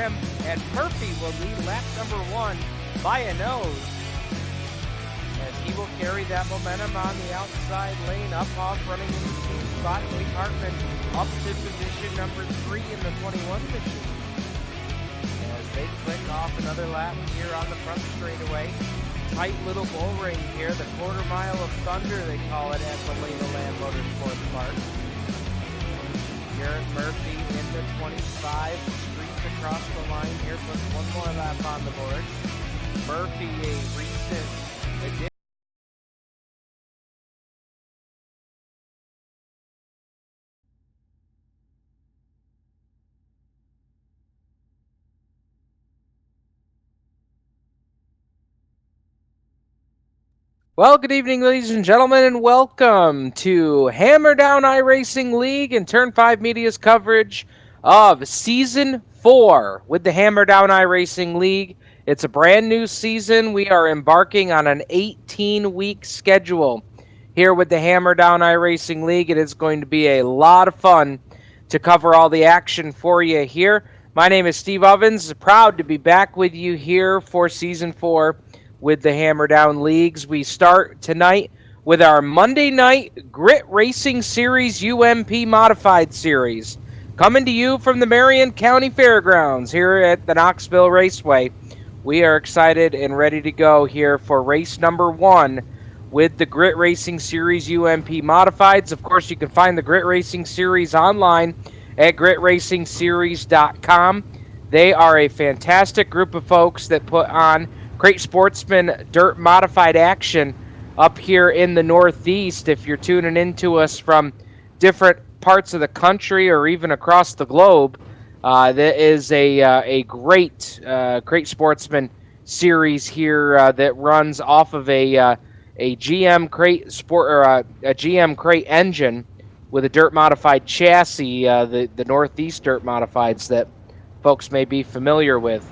rim, and Murphy will lead lap number 1 by a nose, as he will carry that momentum on the outside lane, up off running in the team spot. Nate Hartman up to position number 3 in the 21 machine, as they click off another lap here on the front straightaway. Tight little bull ring here, the quarter mile of thunder they call it at the Lena Land Motorsports Park. Garrett Murphy in the 25, streaks across the line here, puts one more lap on the board. Murphy, a recent addition. Well, good evening, ladies and gentlemen, and welcome to Hammer Down iRacing League and Turn 5 Media's coverage of Season 4 with the Hammer Down iRacing League. It's a brand new season. We are embarking on an 18-week schedule here with the Hammer Down iRacing League. It is going to be a lot of fun to cover all the action for you here. My name is Steve Ovens, proud to be back with you here for Season 4 with the Hammer Down Leagues. We start tonight with our Monday night Grit Racing Series UMP Modified Series, coming to you from the Marion County Fairgrounds here at the Knoxville Raceway. We are excited and ready to go here for race number 1 with the Grit Racing Series UMP Modifieds. Of course, you can find the Grit Racing Series online at gritracingseries.com. They are a fantastic group of folks that put on great sportsman dirt modified action up here in the Northeast. If you're tuning into us from different parts of the country or even across the globe, there is a great sportsman series here that runs off of a GM crate sport or a GM crate engine with a dirt modified chassis, the Northeast dirt modifieds that folks may be familiar with.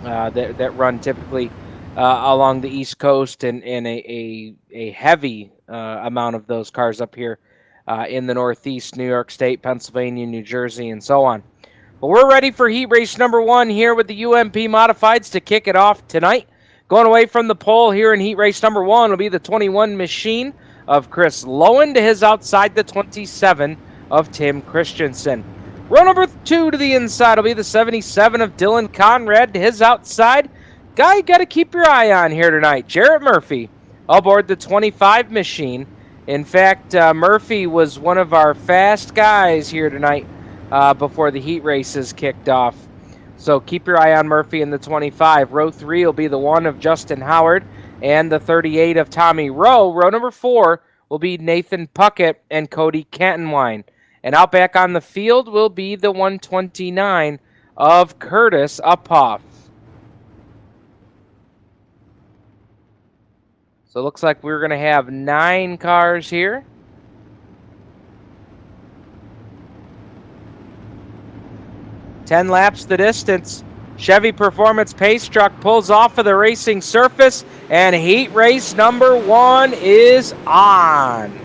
That run typically along the East Coast and a heavy amount of those cars up here in the Northeast, New York State, Pennsylvania, New Jersey, and so on. But we're ready for heat race number 1 here with the UMP Modifieds to kick it off tonight. Going away from the pole here in heat race number 1 will be the 21 machine of Chris Lowen to his outside, the 27 of Tim Christensen. Row number 2 to the inside will be the 77 of Dylan Conrad to his outside. Guy you got to keep your eye on here tonight, Jarrett Murphy, aboard the 25 machine. In fact, Murphy was one of our fast guys here tonight before the heat races kicked off. So keep your eye on Murphy in the 25. Row 3 will be the 1 of Justin Howard and the 38 of Tommy Rowe. Row number 4 will be Nathan Puckett and Cody Cantonwine. And out back on the field will be the 129 of Curtis Uphoff. So it looks like we're going to have 9 cars here. Ten laps the distance. Chevy Performance Pace Truck pulls off of the racing surface, and heat race number 1 is on.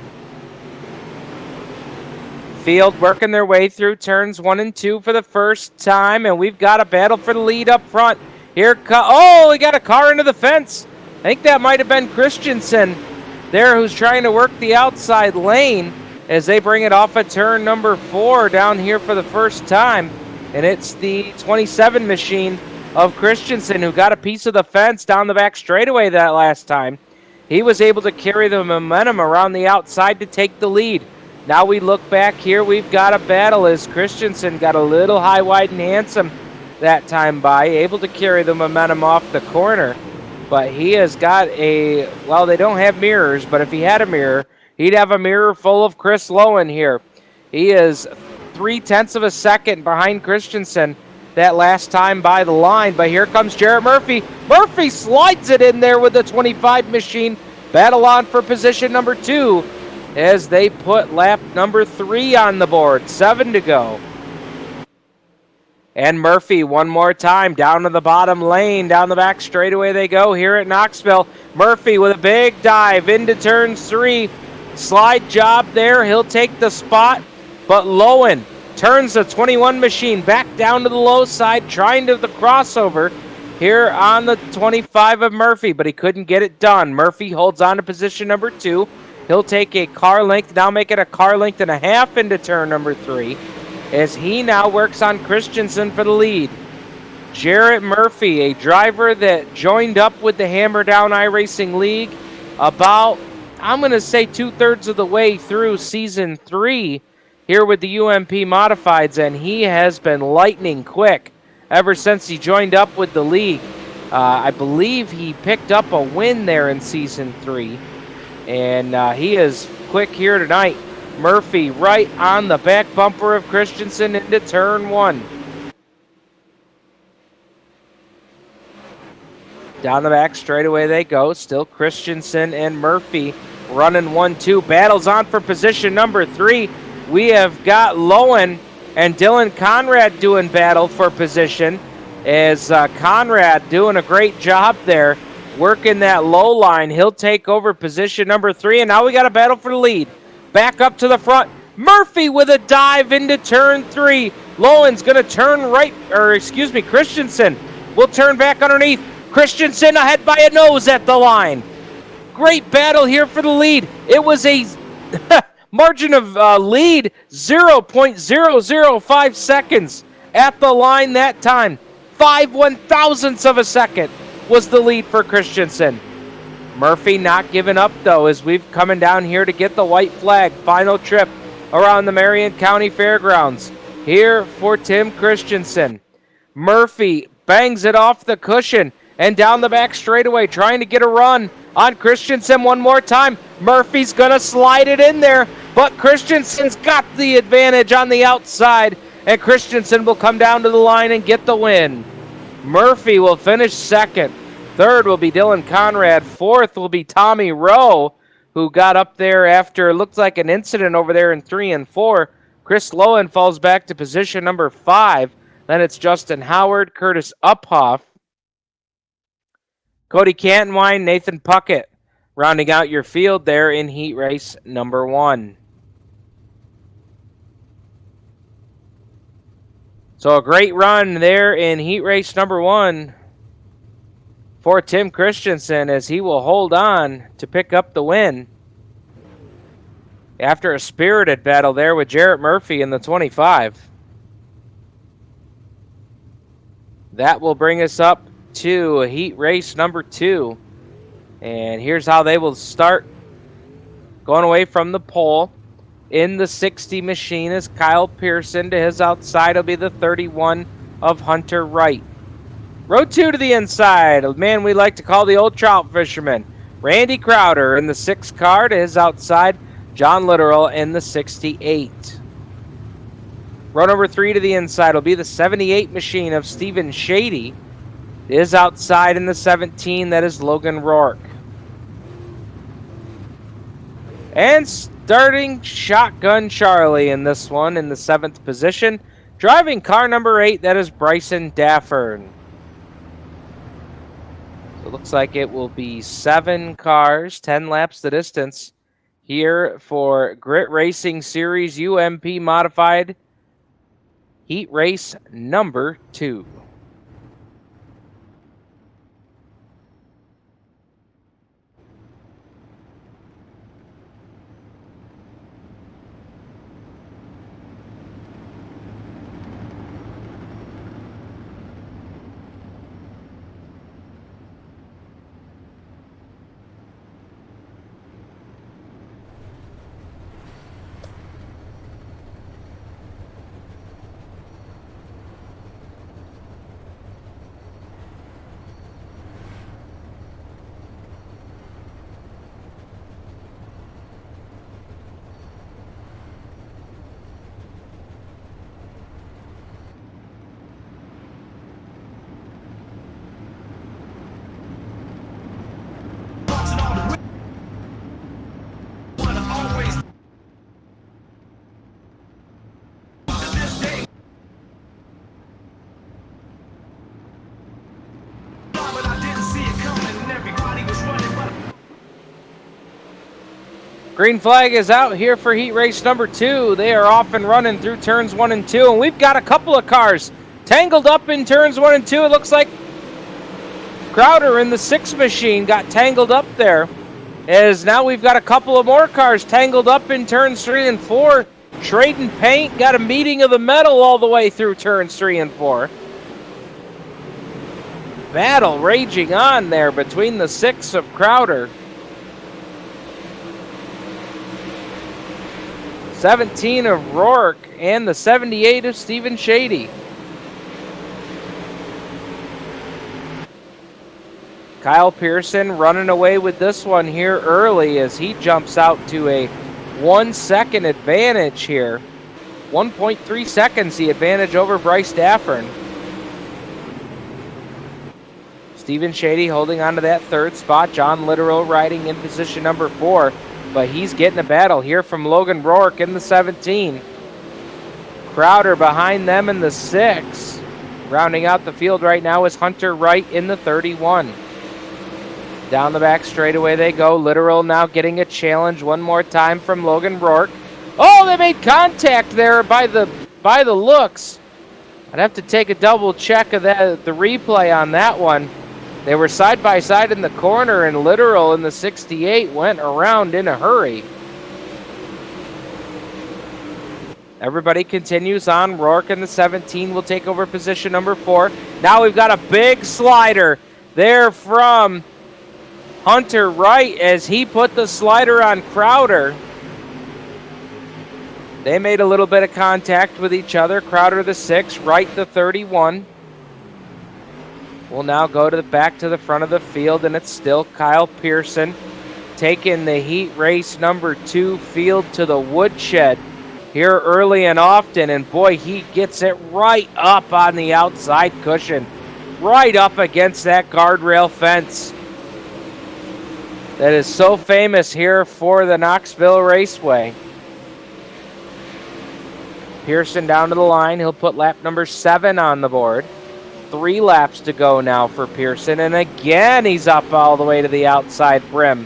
Field working their way through turns 1 and 2 for the first time, and we've got a battle for the lead up front. We got a car into the fence. I think that might have been Christensen there, who's trying to work the outside lane as they bring it off of turn number 4 down here for the first time. And it's the 27 machine of Christensen who got a piece of the fence down the back straightaway that last time. He was able to carry the momentum around the outside to take the lead. Now we look back here, we've got a battle as Christensen got a little high, wide, and handsome that time by, able to carry the momentum off the corner. But he has got they don't have mirrors, but if he had a mirror, he'd have a mirror full of Chris Lowen here. He is 0.3 of a second behind Christensen that last time by the line, but here comes Jarrett Murphy. Murphy slides it in there with the 25 machine. Battle on for position number 2. As they put lap number 3 on the board. 7 to go. And Murphy one more time down to the bottom lane. Down the back straightaway they go here at Knoxville. Murphy with a big dive into turn 3. Slide job there. He'll take the spot. But Lowen turns the 21 machine back down to the low side, trying to the crossover here on the 25 of Murphy, but he couldn't get it done. Murphy holds on to position number 2. He'll take a car length, now make it a car length and a half into turn number 3, as he now works on Christensen for the lead. Jarrett Murphy, a driver that joined up with the Hammer Down iRacing League about, I'm going to say, 2/3 of the way through Season 3 here with the UMP Modifieds, and he has been lightning quick ever since he joined up with the league. I believe he picked up a win there in Season 3, and he is quick here tonight. Murphy right on the back bumper of Christensen into turn 1. Down the back straightaway they go. Still Christensen and Murphy running 1-2. Battles on for position number 3. We have got Lowen and Dylan Conrad doing battle for position, as Conrad doing a great job there, working that low line. He'll take over position number 3, and now we got a battle for the lead. Back up to the front. Murphy with a dive into turn 3. Lowen's going to turn right, Christensen will turn back underneath. Christensen ahead by a nose at the line. Great battle here for the lead. It was a margin of lead 0.005 seconds at the line that time. 5/1000ths of a second was the lead for Christensen. Murphy not giving up, though, as we've coming down here to get the white flag. Final trip around the Marion County Fairgrounds here for Tim Christensen. Murphy bangs it off the cushion and down the back straightaway, trying to get a run on Christensen one more time. Murphy's going to slide it in there, but Christensen's got the advantage on the outside, and Christensen will come down to the line and get the win. Murphy will finish second. Third will be Dylan Conrad. Fourth will be Tommy Rowe, who got up there after it looked like an incident over there in 3 and 4. Chris Lowen falls back to position number 5. Then it's Justin Howard, Curtis Uphoff, Cody Cantonwine, Nathan Puckett, rounding out your field there in heat race number 1. So a great run there in heat race number 1 for Tim Christensen, as he will hold on to pick up the win after a spirited battle there with Jarrett Murphy in the 25. That will bring us up to heat race number 2. And here's how they will start. Going away from the pole in the 60 machine is Kyle Pearson. To his outside will be the 31 of Hunter Wright. Row 2 to the inside, a man we like to call the old trout fisherman, Randy Crowder in the 6 car. To his outside, John Literal in the 68. Row number 3 to the inside will be the 78 machine of Stephen Shady. To his outside in the 17, that is Logan Rourke. And starting shotgun Charlie in this one in the 7th position. Driving car number 8, that is Bryson Daffern. So it looks like it will be 7 cars, 10 laps the distance here for Grit Racing Series UMP Modified Heat Race number 2. Green flag is out here for heat race number 2. They are off and running through turns 1 and 2, and we've got a couple of cars tangled up in turns 1 and 2. It looks like Crowder in the 6 machine got tangled up there, as now we've got a couple of more cars tangled up in turns 3 and 4. Trading paint, got a meeting of the metal all the way through turns 3 and 4. Battle raging on there between the 6 of Crowder, 17 of Rourke, and the 78 of Stephen Shady. Kyle Pearson running away with this one here early as he jumps out to a 1 second advantage here. 1.3 seconds the advantage over Bryce Daffern. Stephen Shady holding on to that 3rd spot. John Littoral riding in position number 4, but he's getting a battle here from Logan Rourke in the 17. Crowder behind them in the 6. Rounding out the field right now is Hunter Wright in the 31. Down the back straightaway they go. Littoral now getting a challenge one more time from Logan Rourke. Oh, they made contact there by the looks. I'd have to take a double check of the replay on that one. They were side by side in the corner, and Littoral in the 68 went around in a hurry. Everybody continues on. Rourke in the 17 will take over position number 4. Now we've got a big slider there from Hunter Wright as he put the slider on Crowder. They made a little bit of contact with each other. Crowder the 6, Wright the 31. We'll now go to the back to the front of the field, and it's still Kyle Pearson taking the heat race number 2 field to the woodshed here early and often, and boy, he gets it right up on the outside cushion, right up against that guardrail fence that is so famous here for the Knoxville Raceway. Pearson down to the line. He'll put lap number 7 on the board. 3 laps to go now for Pearson, and again he's up all the way to the outside brim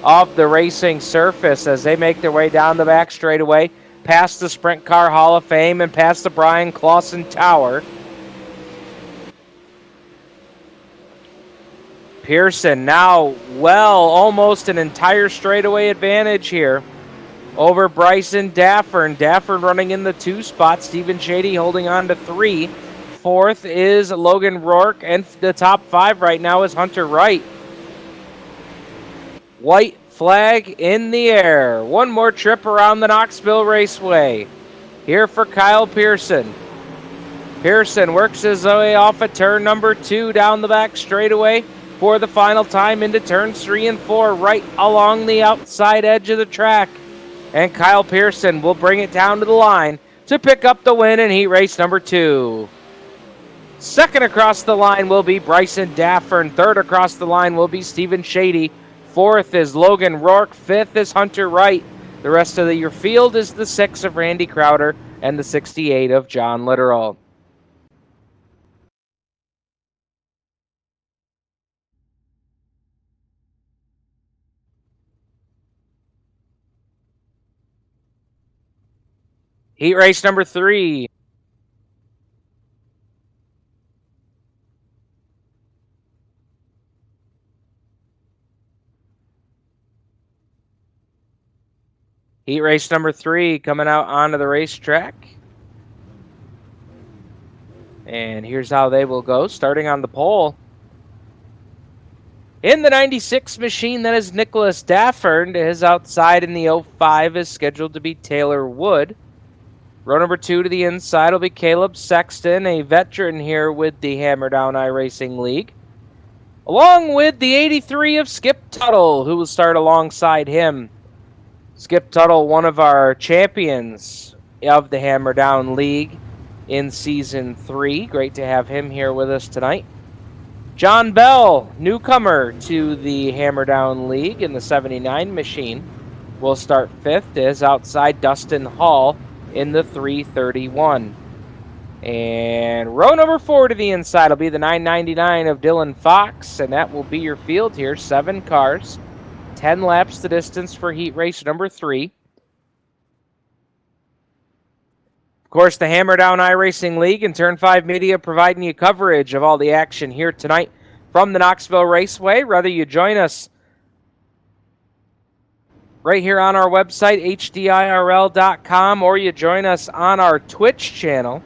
of the racing surface as they make their way down the back straightaway, past the Sprint Car Hall of Fame and past the Brian Clausen Tower. Pearson now, well, almost an entire straightaway advantage here over Bryson Daffern. Daffern running in the 2 spot. Stephen Shady holding on to 3. 4th is Logan Rourke, and the top 5 right now is Hunter Wright. White flag in the air. One more trip around the Knoxville Raceway here for Kyle Pearson. Pearson works his way off of turn number 2 down the back straightaway for the final time into turns 3 and 4 right along the outside edge of the track. And Kyle Pearson will bring it down to the line to pick up the win in heat race number 2. Second across the line will be Bryson Daffern. Third across the line will be Stephen Shady. 4th is Logan Rourke. 5th is Hunter Wright. The rest of your field is the 6 of Randy Crowder and the 68 of John Littoral. Heat race number 3. Heat race number 3 coming out onto the racetrack. And here's how they will go, starting on the pole. In the 96 machine, that is Nicholas Daffern. His outside in the 05 is scheduled to be Taylor Wood. Row number 2 to the inside will be Caleb Sexton, a veteran here with the Hammer Down iRacing League, along with the 83 of Skip Tuttle, who will start alongside him. Skip Tuttle, one of our champions of the Hammer Down League in Season 3. Great to have him here with us tonight. John Bell, newcomer to the Hammer Down League in the 79 machine, will start 5th, as outside Dustin Hall in the 331. And row number 4 to the inside will be the 999 of Dylan Fox, and that will be your field here. 7 cars 10 laps the distance for heat race number 3. Of course, the Hammer Down iRacing League and Turn 5 Media providing you coverage of all the action here tonight from the Knoxville Raceway. Whether you join us right here on our website, HDIRL.com, or you join us on our Twitch channel,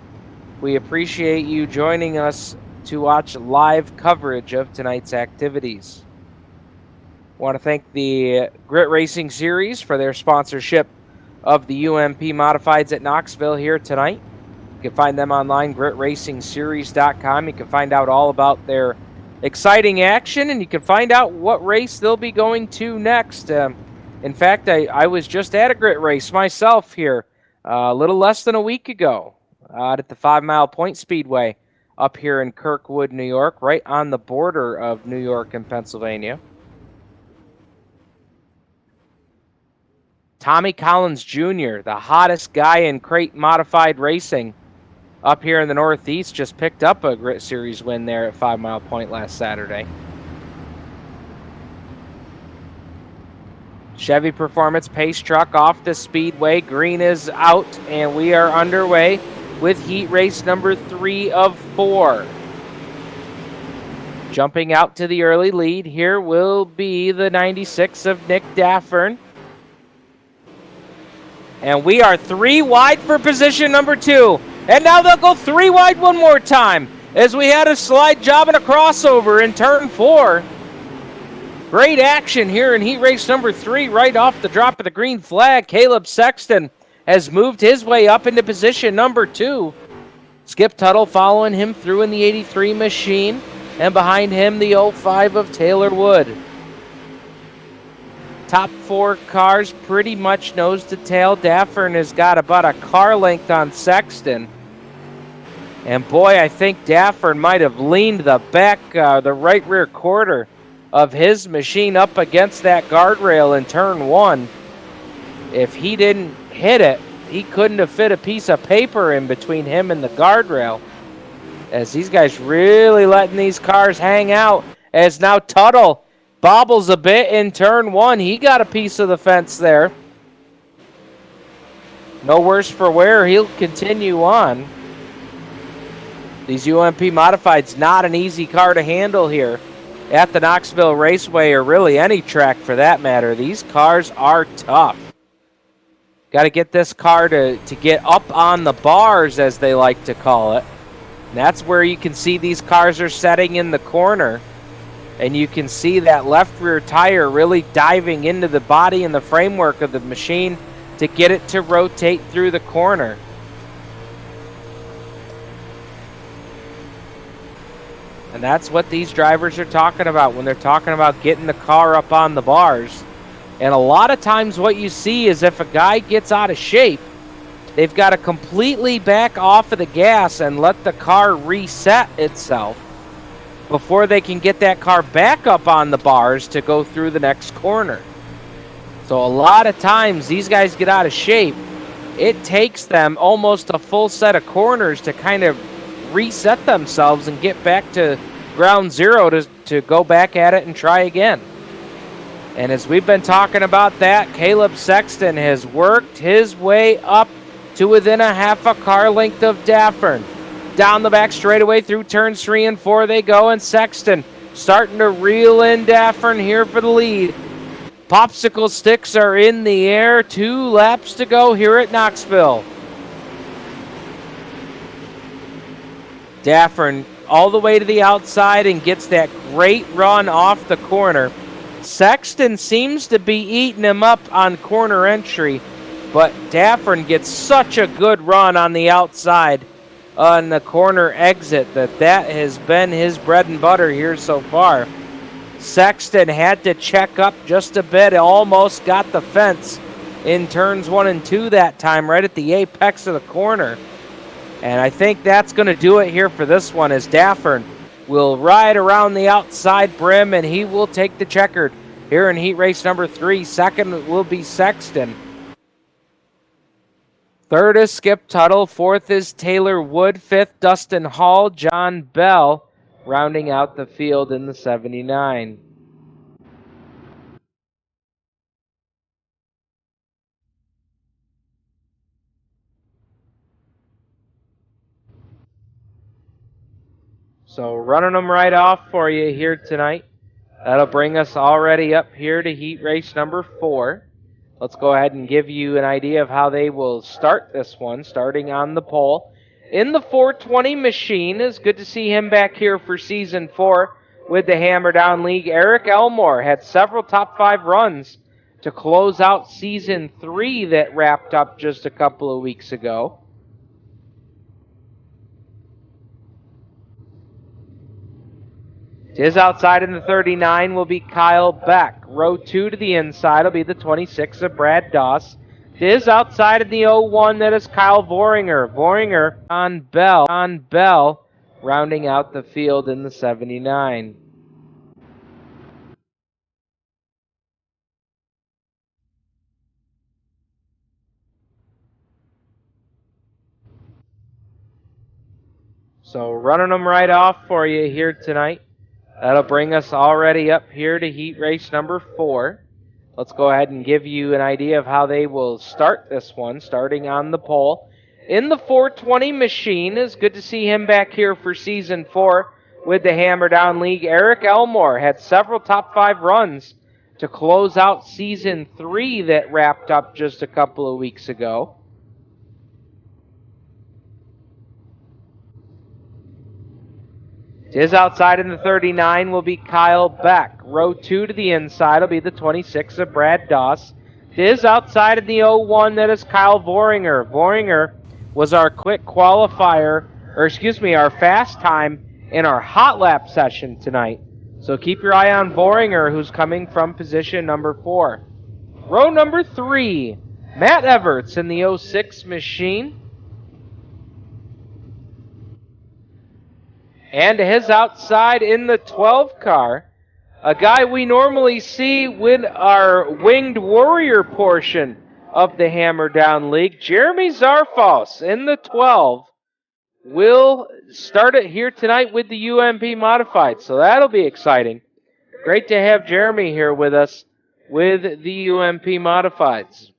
we appreciate you joining us to watch live coverage of tonight's activities. I want to thank the Grit Racing Series for their sponsorship of the UMP Modifieds at Knoxville here tonight. You can find them online, gritracingseries.com. You can find out all about their exciting action, and you can find out what race they'll be going to next. In fact, I was just at a grit race myself here a little less than a week ago at the 5 Mile Point Speedway up here in Kirkwood, New York, right on the border of New York and Pennsylvania. Tommy Collins Jr., the hottest guy in crate modified racing up here in the Northeast, just picked up a Grit Series win there at 5 Mile Point last Saturday. Chevy Performance Pace Truck off the speedway. Green is out, and we are underway with heat race number 3 of 4. Jumping out to the early lead here will be the 96 of Nick Daffern. And we are 3 wide for position number 2. And now they'll go 3 wide one more time as we had a slide job and a crossover in turn 4. Great action here in heat race number 3 right off the drop of the green flag. Caleb Sexton has moved his way up into position number 2. Skip Tuttle following him through in the 83 machine. And behind him, the 05 of Taylor Wood. Top 4 cars pretty much nose to tail. Daffern has got about a car length on Sexton. And boy, I think Daffern might have leaned the back, the right rear quarter of his machine up against that guardrail in turn 1. If he didn't hit it, he couldn't have fit a piece of paper in between him and the guardrail. As these guys really letting these cars hang out. As now Tuttle bobbles a bit in turn 1. He got a piece of the fence there. No worse for wear. He'll continue on. These UMP Modifieds, not an easy car to handle here at the Knoxville Raceway, or really any track for that matter. These cars are tough. Got to get this car to get up on the bars, as they like to call it. And that's where you can see these cars are setting in the corner. And you can see that left rear tire really diving into the body and the framework of the machine to get it to rotate through the corner. And that's what these drivers are talking about when they're talking about getting the car up on the bars. And a lot of times what you see is if a guy gets out of shape, they've got to completely back off of the gas and let the car reset itself before they can get that car back up on the bars to go through the next corner. So a lot of times these guys get out of shape. It takes them almost a full set of corners to kind of reset themselves and get back to ground zero to go back at it and try again. And as we've been talking about that, Caleb Sexton has worked his way up to within a half a car length of Daffern. Down the back straightaway through turns 3 and 4 they go, and Sexton starting to reel in Daffern here for the lead. Popsicle sticks are in the air. 2 laps to go here at Knoxville. Daffern all the way to the outside and gets that great run off the corner. Sexton seems to be eating him up on corner entry, but Daffern gets such a good run on the outside on the corner exit that has been his bread and butter here so far. Sexton had to check up just a bit, almost got the fence in turns 1 and 2 that time, right at the apex of the corner. And I think that's going to do it here for this one, as Daffern will ride around the outside brim and he will take the checkered here in heat race number 3. Second will be Sexton. Third is Skip Tuttle. Fourth is Taylor Wood. Fifth, Dustin Hall. John Bell rounding out the field in the 79. So running them right off for you here tonight. That'll bring us already up here to heat race number 4. Let's go ahead and give you an idea of how they will start this one, starting on the pole. In the 420 machine, it's good to see him back here for Season 4 with the Hammer Down League. Eric Elmore had several top 5 runs to close out Season 3 that wrapped up just a couple of weeks ago. His outside in the 39 will be Kyle Beck. Row 2 to the inside will be the 26 of Brad Doss. His outside in the 01, that is Kyle Voringer. Voringer on Bell, rounding out the field in the 79. So running them right off for you here tonight. That'll bring us already up here to heat race number 4. Let's go ahead and give you an idea of how they will start this one, starting on the pole. In the 420 machine, it's good to see him back here for Season 4 with the Hammer Down League. Eric Elmore had several top 5 runs to close out Season 3 that wrapped up just a couple of weeks ago. His outside in the 39 will be Kyle Beck. Row 2 to the inside will be the 26 of Brad Doss. His outside in the 01, that is Kyle Voringer. Voringer was our quick qualifier, our fast time in our hot lap session tonight. So keep your eye on Voringer, who's coming from position number 4. Row number 3, Matt Everts in the 06 machine. And his outside in the 12 car, a guy we normally see with our Winged Warrior portion of the Hammer Down League, Jeremy Zarfos in the 12, will start it here tonight with the UMP Modified. So that'll be exciting. Great to have Jeremy here with us with the UMP Modifieds.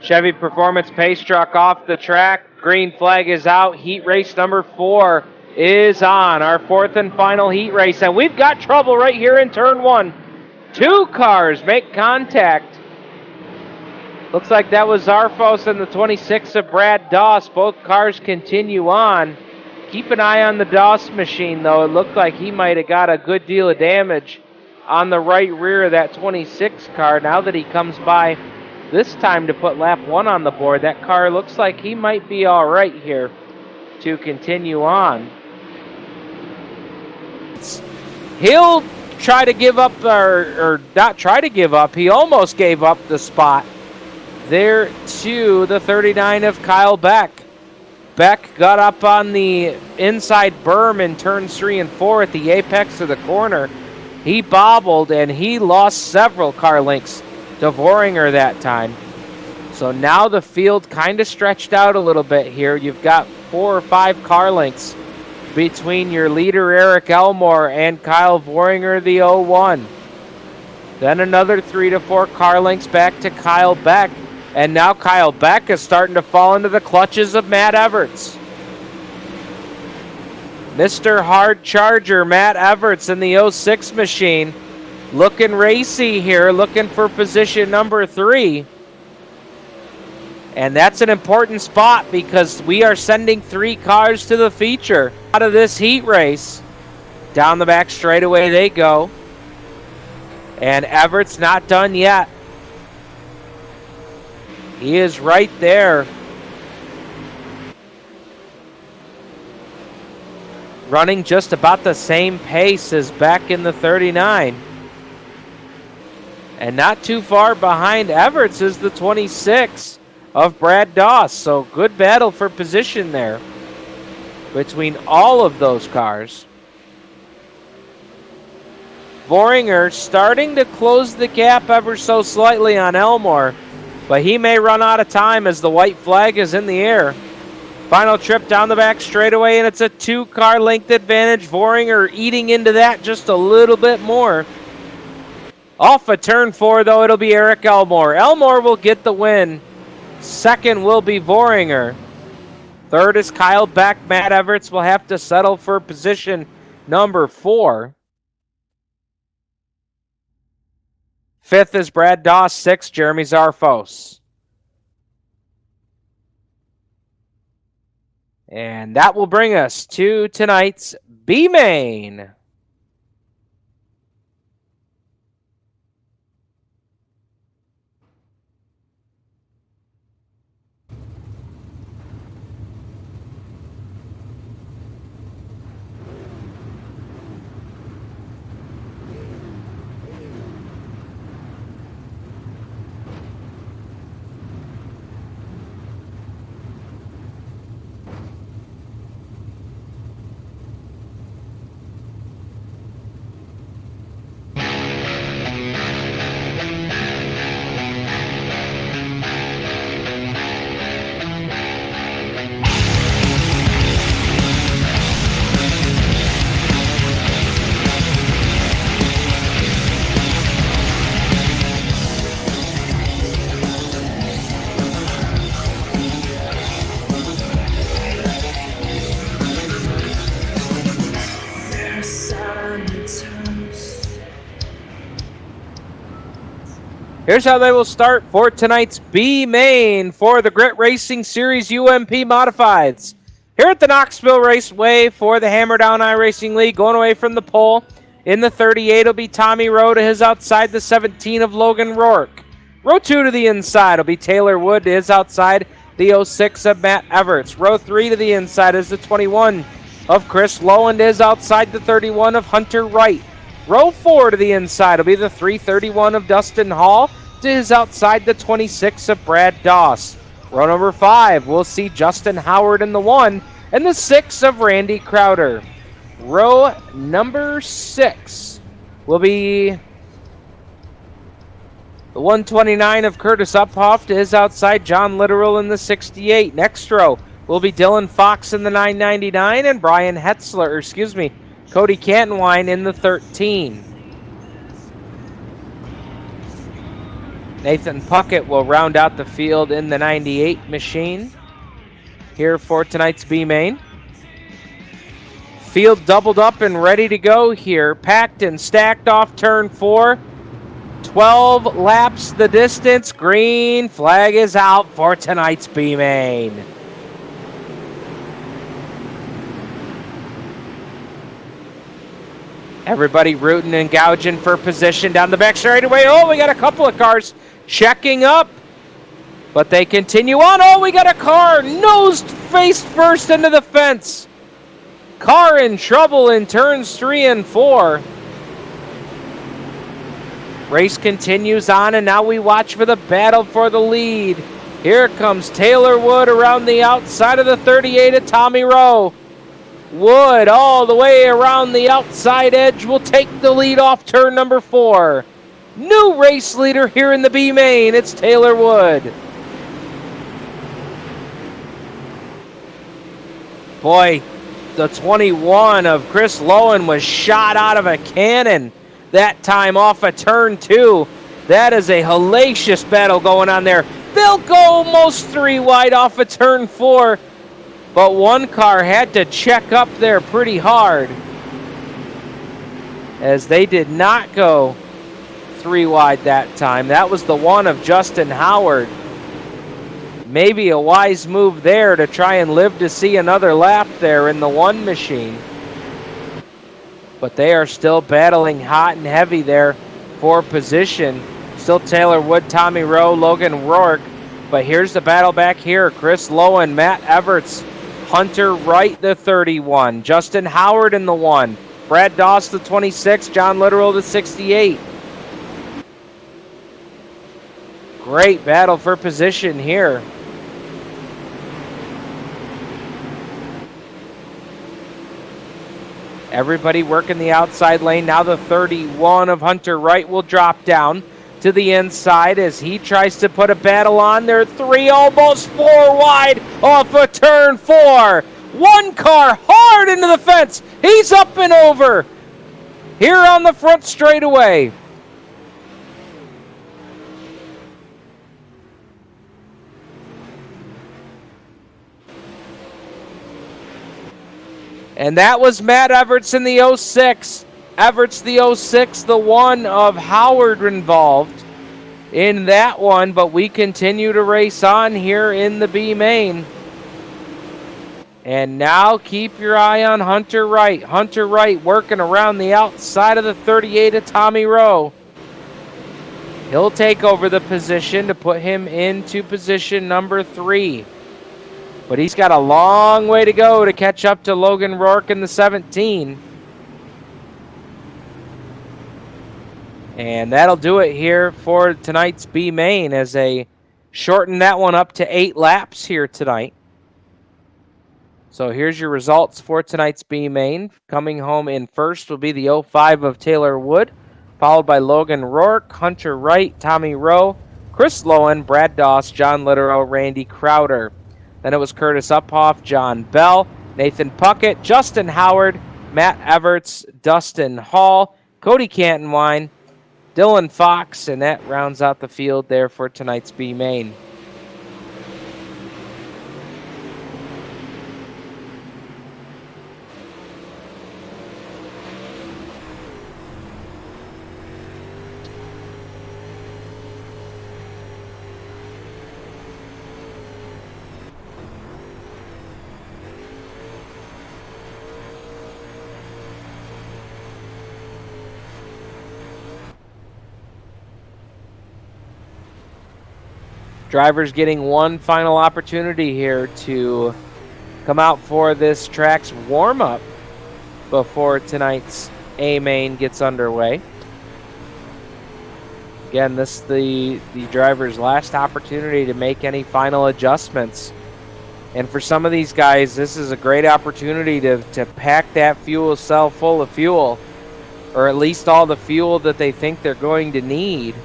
Chevy Performance Pace Truck off the track. Green flag is out. Heat race number 4 is on. Our 4th and final heat race. And we've got trouble right here in turn 1. 2 cars make contact. Looks like that was Zarfos and the 26 of Brad Doss. Both cars continue on. Keep an eye on the Doss machine, though. It looked like he might have got a good deal of damage on the right rear of that 26 car. Now that he comes by this time to put lap 1 on the board, that car looks like he might be all right here to continue on. He'll try to give up, or not try to give up. He almost gave up the spot there to the 39 of Kyle Beck. Beck got up on the inside berm in turns 3 and 4 at the apex of the corner. He bobbled and he lost several car lengths to Voringer that time. So now the field kind of stretched out a little bit here. You've got 4 or 5 car lengths between your leader Eric Elmore and Kyle Voringer, the 01. Then another 3 to 4 car lengths back to Kyle Beck. And now Kyle Beck is starting to fall into the clutches of Matt Everts. Mr. Hard Charger, Matt Everts in the 06 machine. Looking racy here, looking for position number 3. And that's an important spot because we are sending 3 cars to the feature out of this heat race. Down the back straightaway they go. And Everett's not done yet. He is right there. Running just about the same pace as back in the 39. And not too far behind Everett's is the 26 of Brad Doss. So good battle for position there between all of those cars. Voringer starting to close the gap ever so slightly on Elmore, but he may run out of time as the white flag is in the air. Final trip down the back straightaway, and it's a 2-car length advantage. Voringer eating into that just a little bit more. Off of turn 4, though, it'll be Eric Elmore. Elmore will get the win. Second will be Voringer. Third is Kyle Beck. Matt Everts will have to settle for position number 4. Fifth is Brad Doss. Sixth, Jeremy Zarfos. And that will bring us to tonight's B-Main. Here's how they will start for tonight's B-Main for the Grit Racing Series UMP Modifieds. Here at the Knoxville Raceway for the Hammer Down iRacing League, going away from the pole. In the 38 will be Tommy Rowe to his outside, the 17 of Logan Rourke. Row 2 to the inside will be Taylor Wood to his outside, the 06 of Matt Everts. Row 3 to the inside is the 21 of Chris Lowen to his outside, the 31 of Hunter Wright. Row 4 to the inside will be the 331 of Dustin Hall to his outside, the 26 of Brad Doss. Row number 5 we'll see Justin Howard in the 1 and the 6 of Randy Crowder. Row number 6 will be the 129 of Curtis Uphoff to his outside, John Littoral in the 68. Next row will be Dylan Fox in the 999 and Brian Hetzler, Cody Cantonwine in the 13. Nathan Puckett will round out the field in the 98 machine here for tonight's B-Main. Field doubled up and ready to go here. Packed and stacked off turn 4. 12 laps the distance. Green flag is out for tonight's B-Main. Everybody rooting and gouging for position down the back straightaway. Oh, we got a couple of cars checking up, but they continue on. Oh, we got a car nosed face first into the fence. Car in trouble in turns 3 and 4. Race continues on, and now we watch for the battle for the lead. Here comes Taylor Wood around the outside of the 38 of Tommy Rowe. Wood all the way around the outside edge will take the lead off turn number 4. New race leader here in the B-Main, it's Taylor Wood. Boy, the 21 of Chris Lowen was shot out of a cannon that time off of turn 2. That is a hellacious battle going on there. They'll go almost 3 wide off of turn 4. But one car had to check up there pretty hard, as they did not go 3 wide that time. That was the one of Justin Howard. Maybe a wise move there to try and live to see another lap there in the 1 machine. But they are still battling hot and heavy there for position. Still Taylor Wood, Tommy Rowe, Logan Rourke. But here's the battle back here. Chris Lowen, Matt Everts, Hunter Wright, the 31. Justin Howard in the 1. Brad Doss, the 26. John Literal, the 68. Great battle for position here. Everybody working the outside lane. Now the 31 of Hunter Wright will drop down to the inside as he tries to put a battle on there. 3, almost 4 wide off of turn 4. One car hard into the fence. He's up and over here on the front straightaway. And that was Matt Everts in the 06. Everts the 06, the 1 of Howard involved in that one, but we continue to race on here in the B main. And now keep your eye on Hunter Wright. Hunter Wright working around the outside of the 38 of Tommy Rowe. He'll take over the position to put him into position number 3. But he's got a long way to go to catch up to Logan Rourke in the 17. And that'll do it here for tonight's B main as they shorten that one up to 8 laps here tonight. So here's your results for tonight's B main. Coming home in first will be the 05 of Taylor Wood, followed by Logan Rourke, Hunter Wright, Tommy Rowe, Chris Lowen, Brad Doss, John Literal, Randy Crowder. Then it was Curtis Uphoff, John Bell, Nathan Puckett, Justin Howard, Matt Everts, Dustin Hall, Cody Cantonwine, Dylan Fox, and that rounds out the field there for tonight's B main. Drivers getting one final opportunity here to come out for this track's warm-up before tonight's A main gets underway. Again, this is the driver's last opportunity to make any final adjustments. And for some of these guys, this is a great opportunity to pack that fuel cell full of fuel, or at least all the fuel that they think they're going to need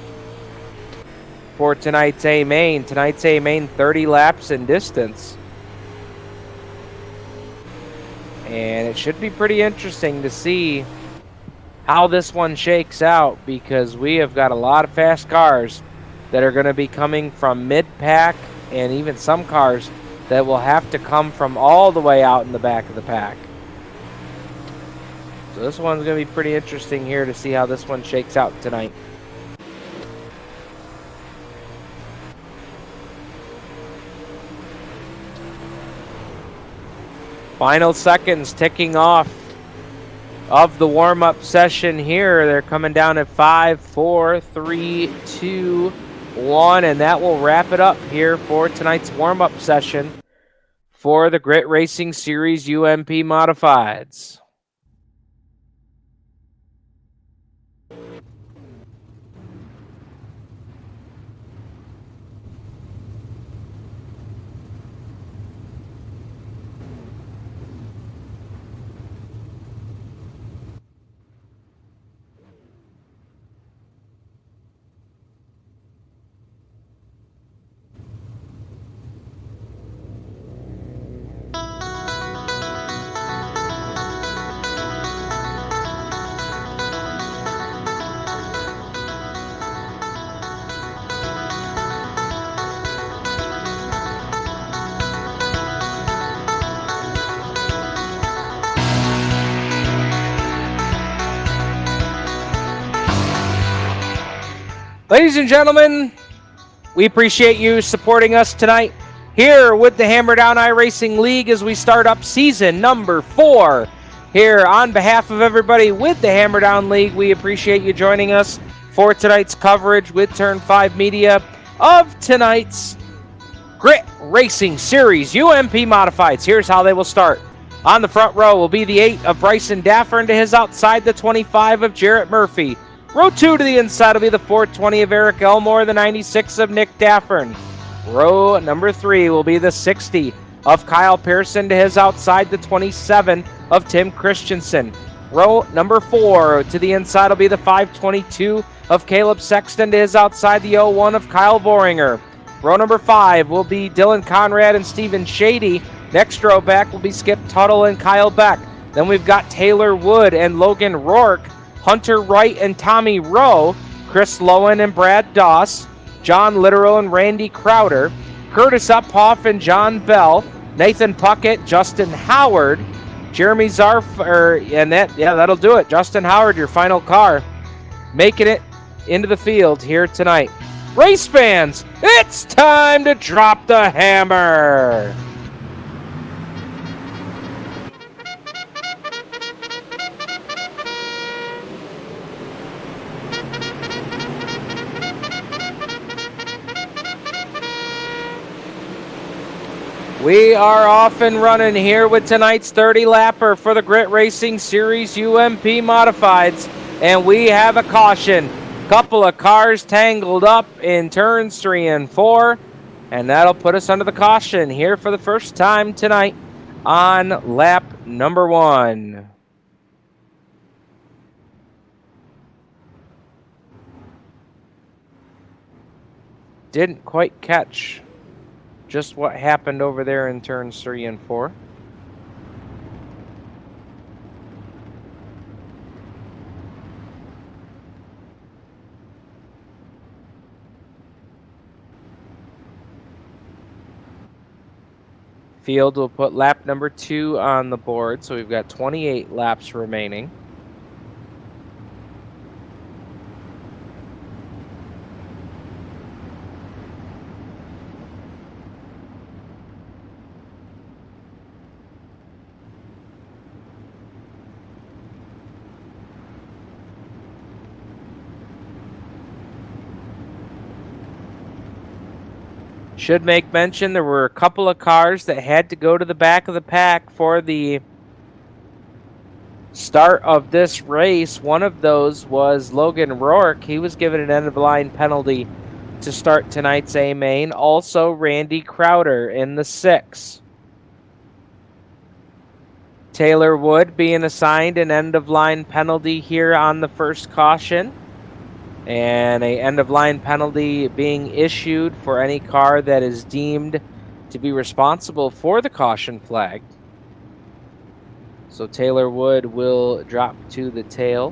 for tonight's A main. Tonight's A main, 30 laps in distance. And it should be pretty interesting to see how this one shakes out, because we have got a lot of fast cars that are going to be coming from mid-pack, and even some cars that will have to come from all the way out in the back of the pack. So this one's going to be pretty interesting here to see how this one shakes out tonight. Final seconds ticking off of the warm-up session here. They're coming down at 5, 4, 3, 2, 1, and that will wrap it up here for tonight's warm-up session for the Grit Racing Series UMP Modifieds. Ladies and gentlemen, we appreciate you supporting us tonight here with the Hammer Down iRacing League as we start up season number 4. Here on behalf of everybody with the Hammer Down League, we appreciate you joining us for tonight's coverage with Turn 5 Media of tonight's Grit Racing Series UMP Modifieds. Here's how they will start. On the front row will be the 8 of Bryson Daffern to his outside, the 25 of Jarrett Murphy. Row 2 to the inside will be the 420 of Eric Elmore, the 96 of Nick Daffern. Row number 3 will be the 60 of Kyle Pearson to his outside, the 27 of Tim Christensen. Row number 4 to the inside will be the 522 of Caleb Sexton to his outside, the 01 of Kyle Voringer. Row number 5 will be Dylan Conrad and Stephen Shady. Next row back will be Skip Tuttle and Kyle Beck. Then we've got Taylor Wood and Logan Rourke, Hunter Wright and Tommy Rowe, Chris Lowen and Brad Doss, John Literal and Randy Crowder, Curtis Uphoff and John Bell, Nathan Puckett, Justin Howard, Jeremy Zarf, that'll do it. Justin Howard, your final car, making it into the field here tonight. Race fans, it's time to drop the hammer. We are off and running here with tonight's 30-lapper for the Grit Racing Series UMP Modifieds, and we have a caution. Couple of cars tangled up in turns 3 and 4, and that'll put us under the caution here for the first time tonight on lap number 1. Didn't quite catch just what happened over there in turns 3 and 4. Field will put lap number 2 on the board, so we've got 28 laps remaining. Should make mention there were a couple of cars that had to go to the back of the pack for the start of this race. One of those was Logan Rourke. He was given an end-of-line penalty to start tonight's A-Main. Also, Randy Crowder in the 6. Taylor Wood being assigned an end-of-line penalty here on the first caution. And a end-of-line penalty being issued for any car that is deemed to be responsible for the caution flag. So Taylor Wood will drop to the tail.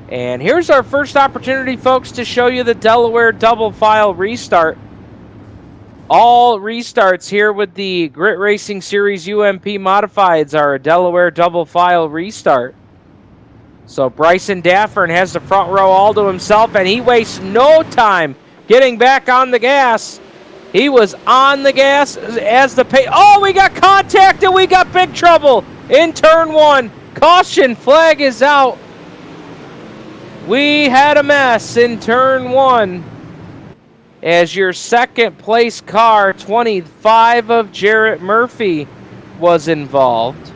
And here's our first opportunity, folks, to show you the Delaware double file restart. All restarts here with the Grit Racing Series UMP Modifieds are a Delaware double file restart. So Bryson Daffern has the front row all to himself, and he wastes no time getting back on the gas. He was on the gas as the pace. Oh, we got contact and we got big trouble in turn 1. Caution flag is out. We had a mess in turn 1 as your second place car, 25 of Jarrett Murphy, was involved.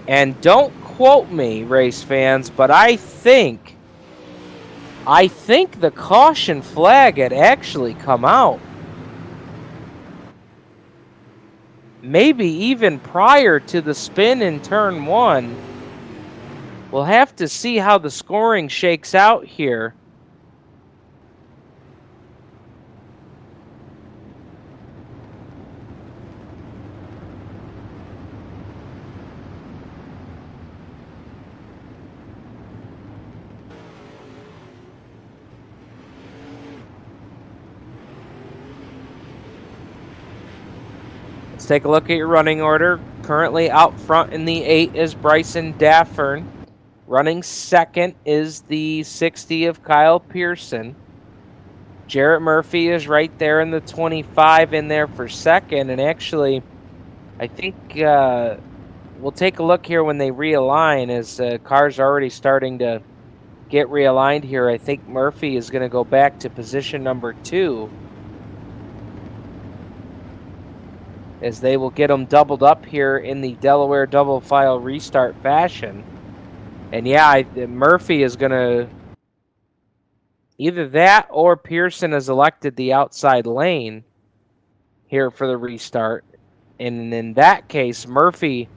And don't quote me, race fans, but I think the caution flag had actually come out. Maybe even prior to the spin in turn 1. We'll have to see how the scoring shakes out here. Let's take a look at your running order. Currently out front in the 8 is Bryson Daffern. Running second is the 60 of Kyle Pearson. Jarrett Murphy is right there in the 25 in there for second. And actually, I think we'll take a look here when they realign, as cars are already starting to get realigned here. I think Murphy is going to go back to position number 2, as they will get them doubled up here in the Delaware double file restart fashion. And yeah, Murphy is going to, either that or Pearson has elected the outside lane here for the restart. And in that case, Murphy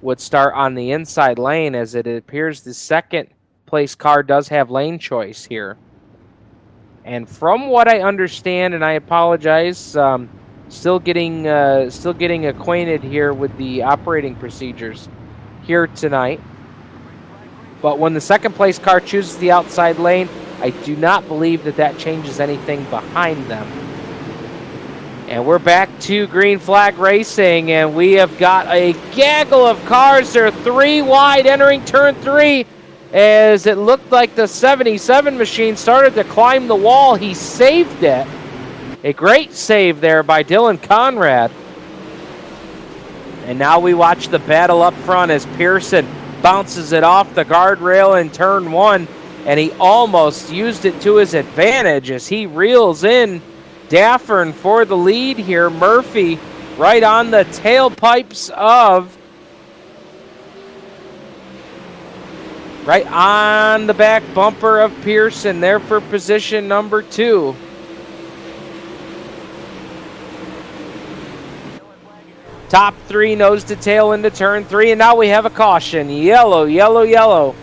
would start on the inside lane, as it appears the second place car does have lane choice here. And from what I understand, and I apologize, still getting acquainted here with the operating procedures here tonight. But when the second place car chooses the outside lane, I do not believe that changes anything behind them. And we're back to green flag racing, and we have got a gaggle of cars. They're 3 wide entering turn 3, as it looked like the 77 machine started to climb the wall. He saved it. A great save there by Dylan Conrad. And now we watch the battle up front as Pearson bounces it off the guardrail in turn 1, and he almost used it to his advantage as he reels in Daffern for the lead here. Murphy right on the tailpipes of, right on the back bumper of Pearson there for position number 2. Top 3 nose to tail into turn 3, and now we have a caution. Yellow, yellow, yellow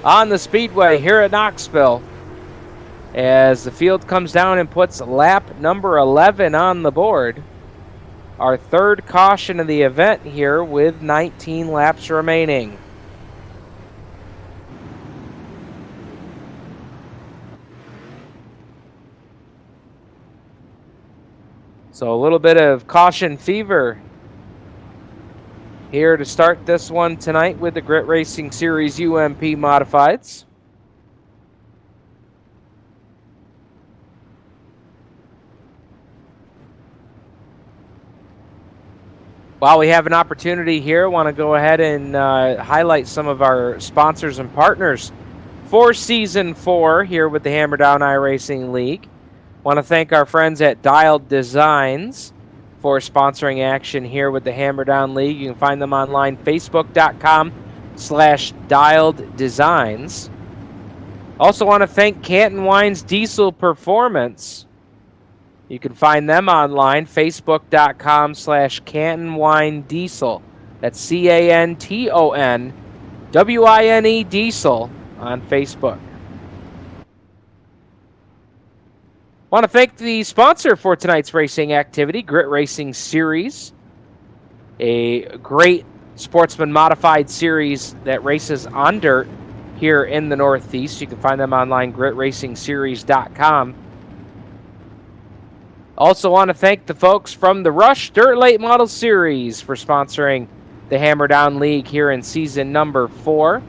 on the speedway here at Knoxville, as the field comes down and puts lap number 11 on the board. Our third caution of the event here with 19 laps remaining. So a little bit of caution fever here to start this one tonight with the Grit Racing Series UMP Modifieds. While we have an opportunity here, I want to go ahead and highlight some of our sponsors and partners for Season 4 here with the Hammer Down iRacing League. Want to thank our friends at Dialed Designs for sponsoring action here with the Hammer Down League. You can find them online, facebook.com/Dialed Designs. Also want to thank Canton Wine's Diesel Performance. You can find them online, facebook.com/Canton Wine Diesel. That's CANTONWINE Diesel on Facebook. Want to thank the sponsor for tonight's racing activity, Grit Racing Series, a great sportsman modified series that races on dirt here in the Northeast. You can find them online, gritracingseries.com. Also want to thank the folks from the Rush Dirt Late Model Series for sponsoring the Hammer Down League here in season number 4.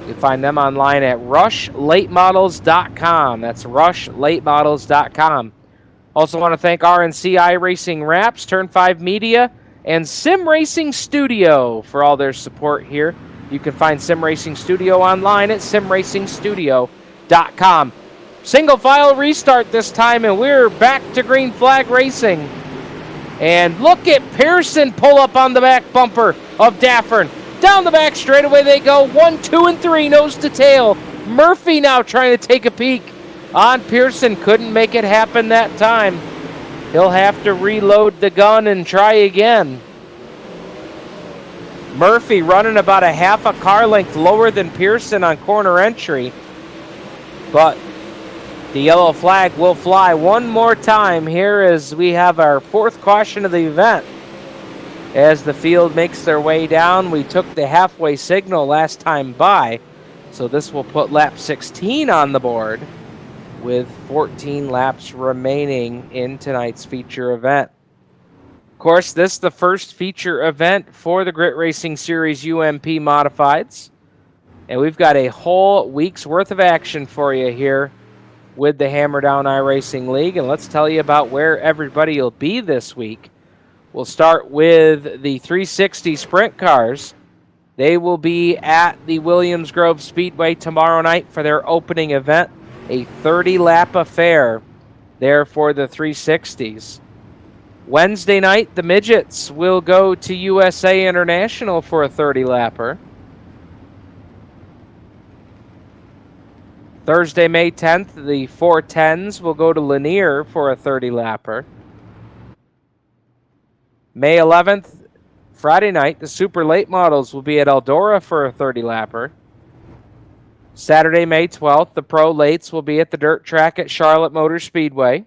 You can find them online at rushlatemodels.com. That's rushlatemodels.com. Also want to thank RNCI Racing Wraps, Turn 5 Media, and Sim Racing Studio for all their support here. You can find Sim Racing Studio online at simracingstudio.com. Single file restart this time, and we're back to green flag racing. And look at Pearson pull up on the back bumper of Daffern. Down the back straightaway they go. 1, 2, and 3, nose to tail. Murphy now trying to take a peek on Pearson. Couldn't make it happen that time. He'll have to reload the gun and try again. Murphy running about a half a car length lower than Pearson on corner entry. But the yellow flag will fly one more time here as we have our fourth caution of the event. As the field makes their way down, we took the halfway signal last time by, so this will put lap 16 on the board with 14 laps remaining in tonight's feature event. Of course, this is the first feature event for the Grit Racing Series UMP Modifieds, and we've got a whole week's worth of action for you here with the Hammer Down iRacing League, and let's tell you about where everybody will be this week. We'll start with the 360 sprint cars. They will be at the Williams Grove Speedway tomorrow night for their opening event, a 30-lap affair there for the 360s. Wednesday night, the midgets will go to USA International for a 30-lapper. Thursday, May 10th, the 410s will go to Lanier for a 30-lapper. May 11th, Friday night, the super late models will be at Eldora for a 30-lapper. Saturday, May 12th, the pro lates will be at the dirt track at Charlotte Motor Speedway.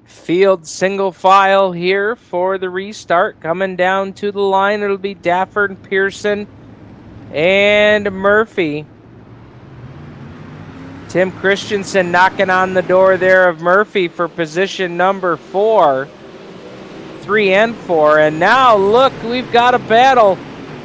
Field single file here for the restart. Coming down to the line, it'll be Dafford, Pearson, and Murphy. Tim Christensen knocking on the door there of Murphy for position number 4. 3 and 4. And now, look, we've got a battle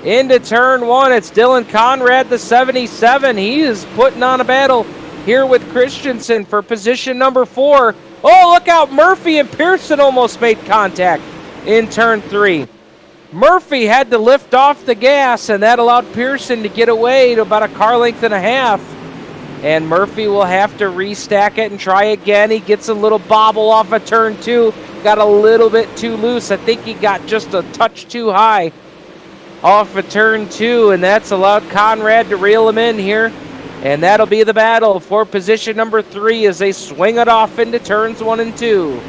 into turn 1. It's Dylan Conrad, the 77. He is putting on a battle here with Christensen for position number 4. Oh, look out, Murphy and Pearson almost made contact in turn 3. Murphy had to lift off the gas, and that allowed Pearson to get away to about a car length and a half. And Murphy will have to restack it and try again. He gets a little bobble off of turn 2. Got a little bit too loose. I think he got just a touch too high off of turn 2, and that's allowed Conrad to reel him in here. And that'll be the battle for position number 3 as they swing it off into turns 1 and 2.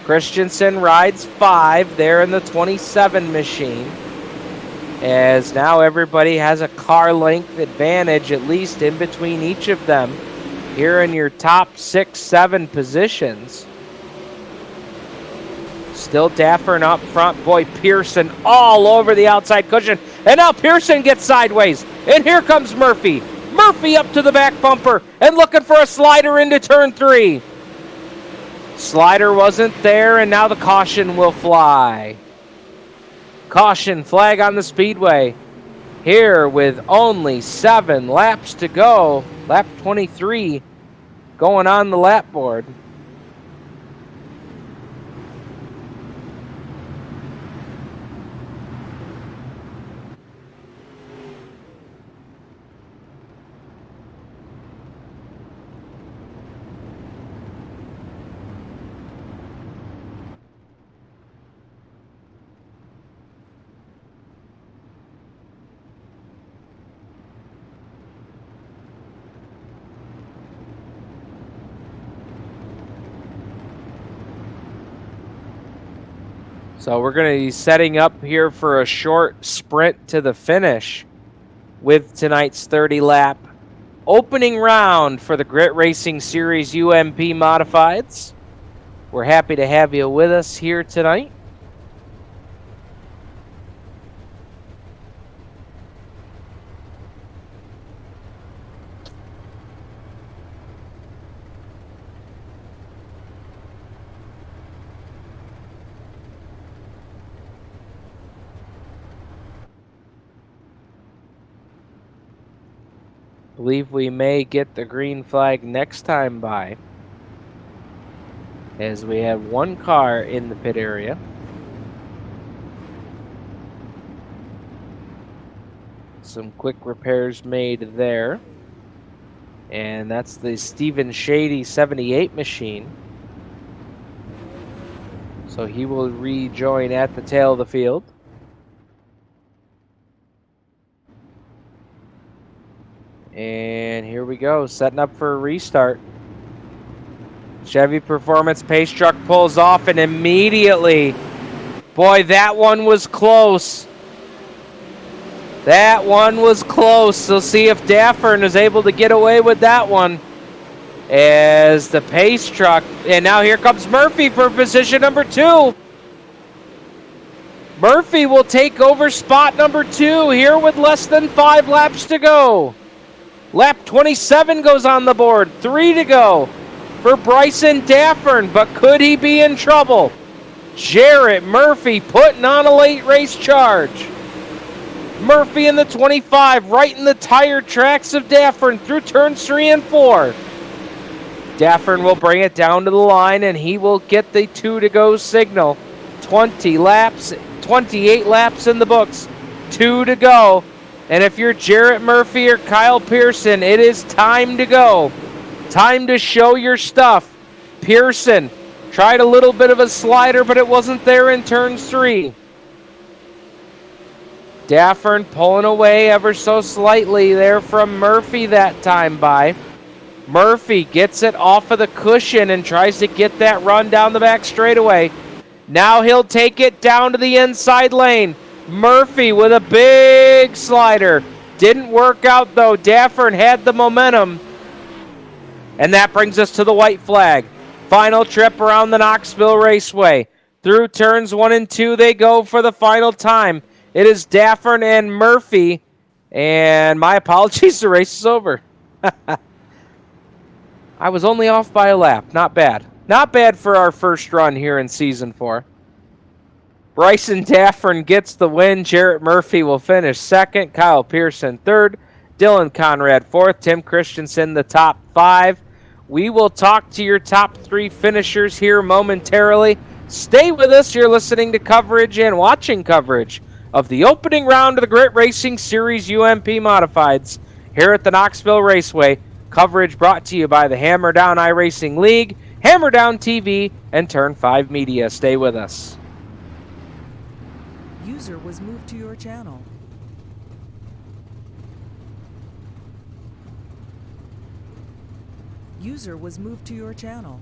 Christensen rides 5 there in the 27 machine. As now everybody has a car length advantage, at least in between each of them, here in your top 6, 7 positions. Still Daffern up front. Boy, Pearson all over the outside cushion. And now Pearson gets sideways. And here comes Murphy. Murphy up to the back bumper and looking for a slider into turn 3. Slider wasn't there, and now the caution will fly. Caution flag on the speedway. Here with only 7 laps to go. Lap 23 going on the lap board. So we're going to be setting up here for a short sprint to the finish with tonight's 30-lap opening round for the Grit Racing Series UMP Modifieds. We're happy to have you with us here tonight. Believe we may get the green flag next time by, as we have one car in the pit area. Some quick repairs made there. And that's the Stephen Shady 78 machine. So he will rejoin at the tail of the field. And here we go, setting up for a restart. Chevy Performance Pace Truck pulls off, and immediately, boy, that one was close. That one was close. We'll see if Daffern is able to get away with that one. As the pace truck, and now here comes Murphy for position number 2. Murphy will take over spot number 2 here with less than 5 laps to go. Lap 27 goes on the board. 3 to go for Bryson Daffern, but could he be in trouble? Jarrett Murphy putting on a late race charge. Murphy in the 25, right in the tire tracks of Daffern through turns 3 and 4. Daffern will bring it down to the line, and he will get the 2 to go signal. 28 laps in the books, 2 to go. And if you're Jarrett Murphy or Kyle Pearson, it is time to go. Time to show your stuff. Pearson tried a little bit of a slider, but it wasn't there in turns 3. Daffern pulling away ever so slightly there from Murphy that time by. Murphy gets it off of the cushion and tries to get that run down the back straightaway. Now he'll take it down to the inside lane. Murphy with a big slider. Didn't work out though. Daffern had the momentum. And that brings us to the white flag. Final trip around the Knoxville Raceway. Through turns 1 and 2 they go for the final time. It is Daffern and Murphy. And my apologies, the race is over. I was only off by a lap. Not bad. Not bad for our first run here in Season 4. Bryson Daffern gets the win. Jarrett Murphy will finish second. Kyle Pearson third. Dylan Conrad fourth. Tim Christensen the top 5. We will talk to your top 3 finishers here momentarily. Stay with us. You're listening to coverage and watching coverage of the opening round of the Grit Racing Series UMP Modifieds here at the Knoxville Raceway. Coverage brought to you by the Hammer Down iRacing League, Hammer Down TV, and Turn 5 Media. Stay with us. User was moved to your channel. User was moved to your channel.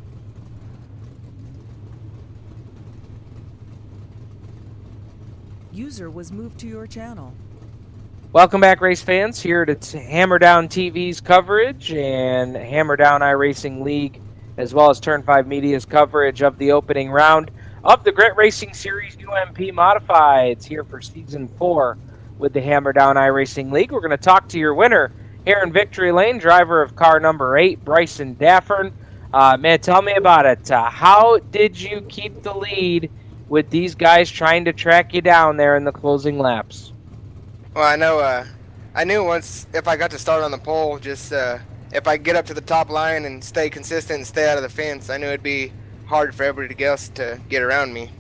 User was moved to your channel. Welcome back, race fans, here to Hammer Down TV's coverage and Hammer Down iRacing League, as well as Turn 5 Media's coverage of the opening round of the Grit Racing Series UMP Modifieds here for Season 4 with the Hammer Down iRacing League. We're going to talk to your winner here in Victory Lane, driver of car number 8, Bryson Daffern. Man, tell me about it. How did you keep the lead with these guys trying to track you down there in the closing laps? Well, I knew once if I got to start on the pole, just if I get up to the top line and stay consistent and stay out of the fence, I knew it'd be hard for everybody else to get around me.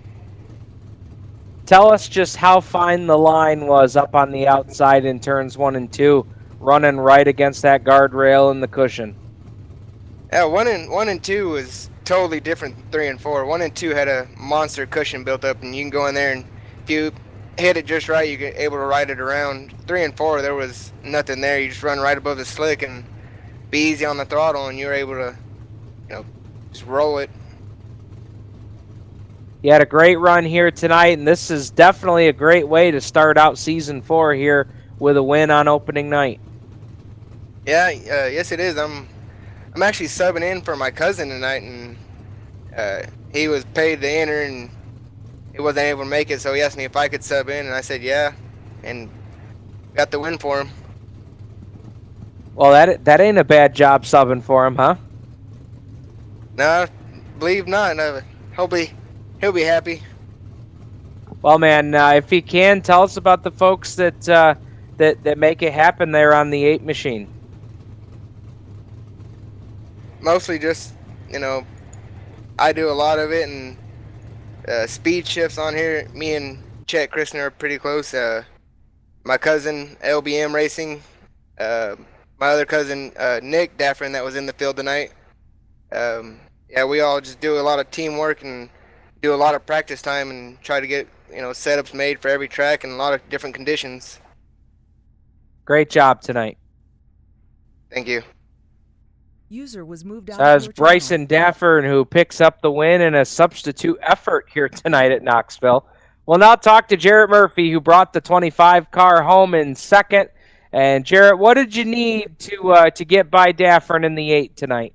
Tell us just how fine the line was up on the outside in turns 1 and 2, running right against that guardrail and the cushion. Yeah, one and two was totally different than 3 and 4. 1 and 2 had a monster cushion built up, and you can go in there and if you hit it just right, you get able to ride it around. 3 and 4, there was nothing there. You just run right above the slick and be easy on the throttle, and you're able to, just roll it. You had a great run here tonight, and this is definitely a great way to start out Season 4 here with a win on opening night. Yeah, yes it is. I'm actually subbing in for my cousin tonight, and he was paid to enter, and he wasn't able to make it, so he asked me if I could sub in, and I said yeah, and got the win for him. Well, that ain't a bad job subbing for him, huh? No, believe not. No, he'll be happy. Well, man, if you can, tell us about the folks that make it happen there on the 8 machine. Mostly just, I do a lot of it, and speed shifts on here. Me and Chet Christner are pretty close. My cousin, LBM Racing, my other cousin, Nick Daffern, that was in the field tonight. Yeah, we all just do a lot of teamwork and do a lot of practice time and try to get, setups made for every track and a lot of different conditions. Great job tonight. Thank you. User was moved out. So that's Bryson Daffern who picks up the win in a substitute effort here tonight at Knoxville. We'll now talk to Jarrett Murphy, who brought the 25 car home in second. And Jarrett, what did you need to get by Daffern in the 8 tonight?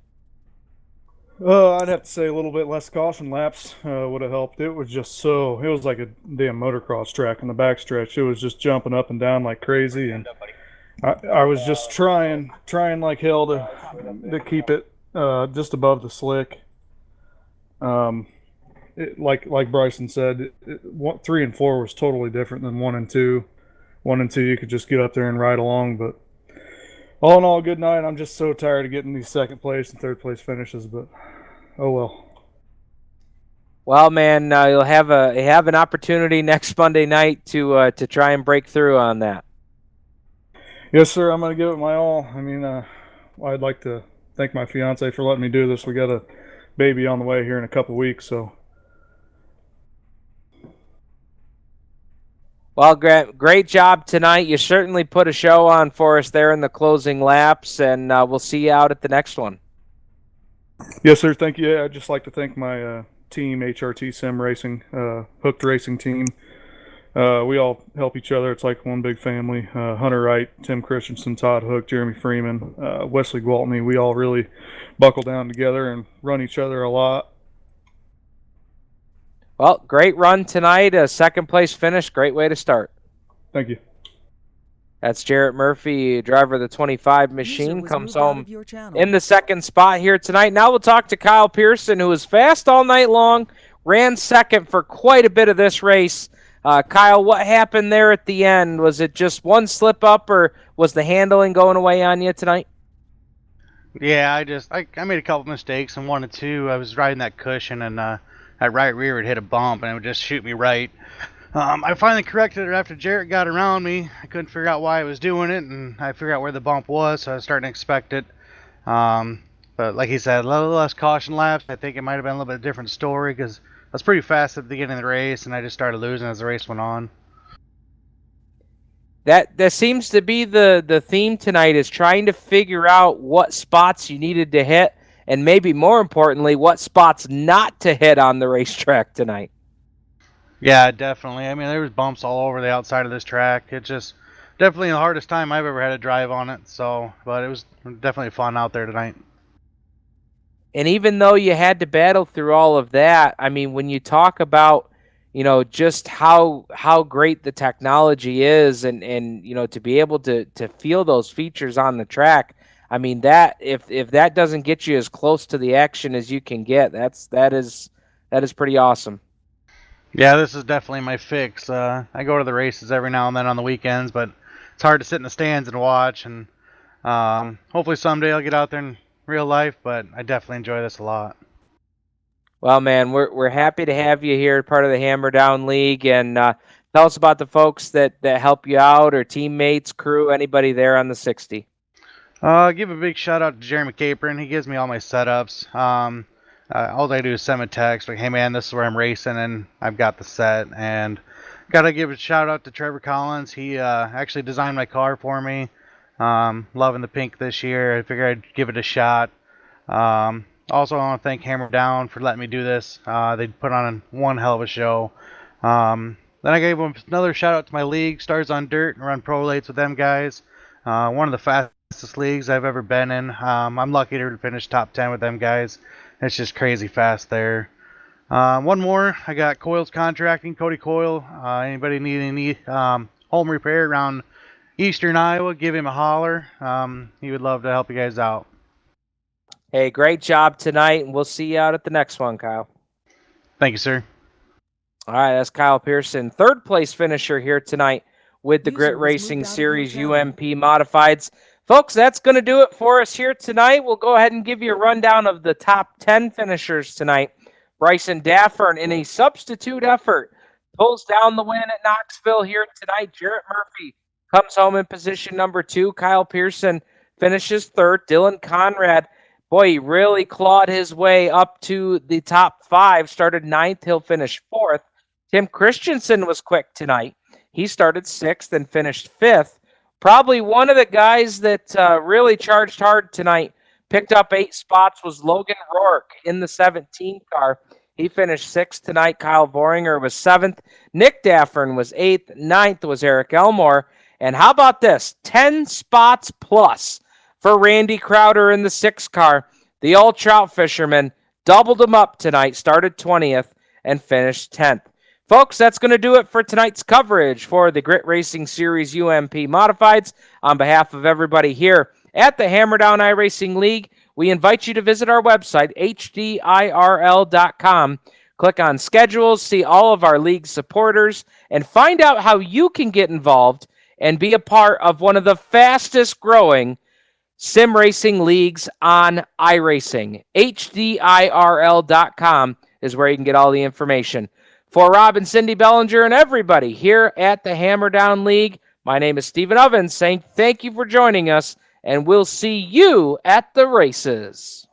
I'd have to say a little bit less caution laps would have helped. It was like a damn motocross track in the backstretch. It was just jumping up and down like crazy, and I was just trying like hell to keep it just above the slick. Like Bryson said, 3 and 4 was totally different than 1 and 2. 1 and 2 you could just get up there and ride along, but all in all, good night. I'm just so tired of getting these second place and third place finishes, but oh well. Well, man, you'll have an opportunity next Monday night to try and break through on that. Yes, sir. I'm going to give it my all. I mean, I'd like to thank my fiance for letting me do this. We got a baby on the way here in a couple weeks, so. Well, great job tonight. You certainly put a show on for us there in the closing laps, and we'll see you out at the next one. Yes, sir. Thank you. I'd just like to thank my team, HRT Sim Racing, Hooked Racing team. We all help each other. It's like one big family. Hunter Wright, Tim Christensen, Todd Hook, Jeremy Freeman, Wesley Gwaltney. We all really buckle down together and run each other a lot. Well, great run tonight. A second place finish. Great way to start. Thank you. That's Jarrett Murphy, driver of the 25 machine, comes home in the second spot here tonight. Now we'll talk to Kyle Pearson, who was fast all night long, ran second for quite a bit of this race. Kyle, what happened there at the end? Was it just one slip up, or was the handling going away on you tonight? Yeah, I made a couple mistakes, and 1 and 2, I was riding that cushion, and that right rear would hit a bump, and it would just shoot me right. I finally corrected it after Jarrett got around me. I couldn't figure out why I was doing it, and I figured out where the bump was, so I was starting to expect it. But like he said, a little less caution laps. I think it might have been a little bit different story, because I was pretty fast at the beginning of the race, and I just started losing as the race went on. That seems to be the theme tonight, is trying to figure out what spots you needed to hit, and maybe more importantly, what spots not to hit on the racetrack tonight. Yeah, definitely. I mean, there was bumps all over the outside of this track. It just definitely the hardest time I've ever had to drive on it. So, but it was definitely fun out there tonight. And even though you had to battle through all of that, I mean, when you talk about, just how great the technology is, and to be able to feel those features on the track, I mean, that if that doesn't get you as close to the action as you can get, that is pretty awesome. Yeah, this is definitely my fix. I go to the races every now and then on the weekends, but it's hard to sit in the stands and watch. And hopefully someday I'll get out there in real life, but I definitely enjoy this a lot. Well, man, we're happy to have you here, part of the Hammer Down League, and tell us about the folks that help you out, or teammates, crew, anybody there on the 60. Give a big shout out to Jeremy Capron. He gives me all my setups. All I do is send a text like, "Hey man, this is where I'm racing," and I've got the set. And gotta give a shout out to Trevor Collins. He actually designed my car for me. Loving the pink this year. I figured I'd give it a shot. Also, I want to thank Hammer Down for letting me do this. They put on one hell of a show. Then I gave them another shout out to my league, Stars on Dirt, and run pro lates with them guys. One of the fastest leagues I've ever been in. I'm lucky to finish top 10 with them guys. It's just crazy fast there. One more, I got Coils Contracting, Cody Coyle. Anybody need any home repair around Eastern Iowa, give him a holler. He would love to help you guys out. Hey, great job tonight, and we'll see you out at the next one, Kyle. Thank you, sir. All right, that's Kyle Pearson, third place finisher here tonight with the Grit Racing Series UMP Modifieds. Folks, that's going to do it for us here tonight. We'll go ahead and give you a rundown of the top 10 finishers tonight. Bryson Daffern, in a substitute effort, pulls down the win at Knoxville here tonight. Jarrett Murphy comes home in position number 2. Kyle Pearson finishes 3rd. Dylan Conrad, boy, he really clawed his way up to the top 5. Started 9th. He'll finish 4th. Tim Christensen was quick tonight. He started 6th and finished 5th. Probably one of the guys that really charged hard tonight, picked up 8 spots, was Logan Rourke in the 17 car. He finished 6th tonight. Kyle Voringer was 7th. Nick Daffern was 8th. 9th was Eric Elmore. And how about this? 10 spots plus for Randy Crowder in the 6 car. The old trout fisherman doubled him up tonight, started 20th and finished 10th. Folks, that's going to do it for tonight's coverage for the Grit Racing Series UMP Modifieds. On behalf of everybody here at the Hammerdown iRacing League, we invite you to visit our website, hdirl.com. Click on schedules, see all of our league supporters, and find out how you can get involved and be a part of one of the fastest growing sim racing leagues on iRacing. hdirl.com is where you can get all the information. For Rob and Cindy Bellinger and everybody here at the Hammerdown League, my name is Stephen Ovens saying thank you for joining us, and we'll see you at the races.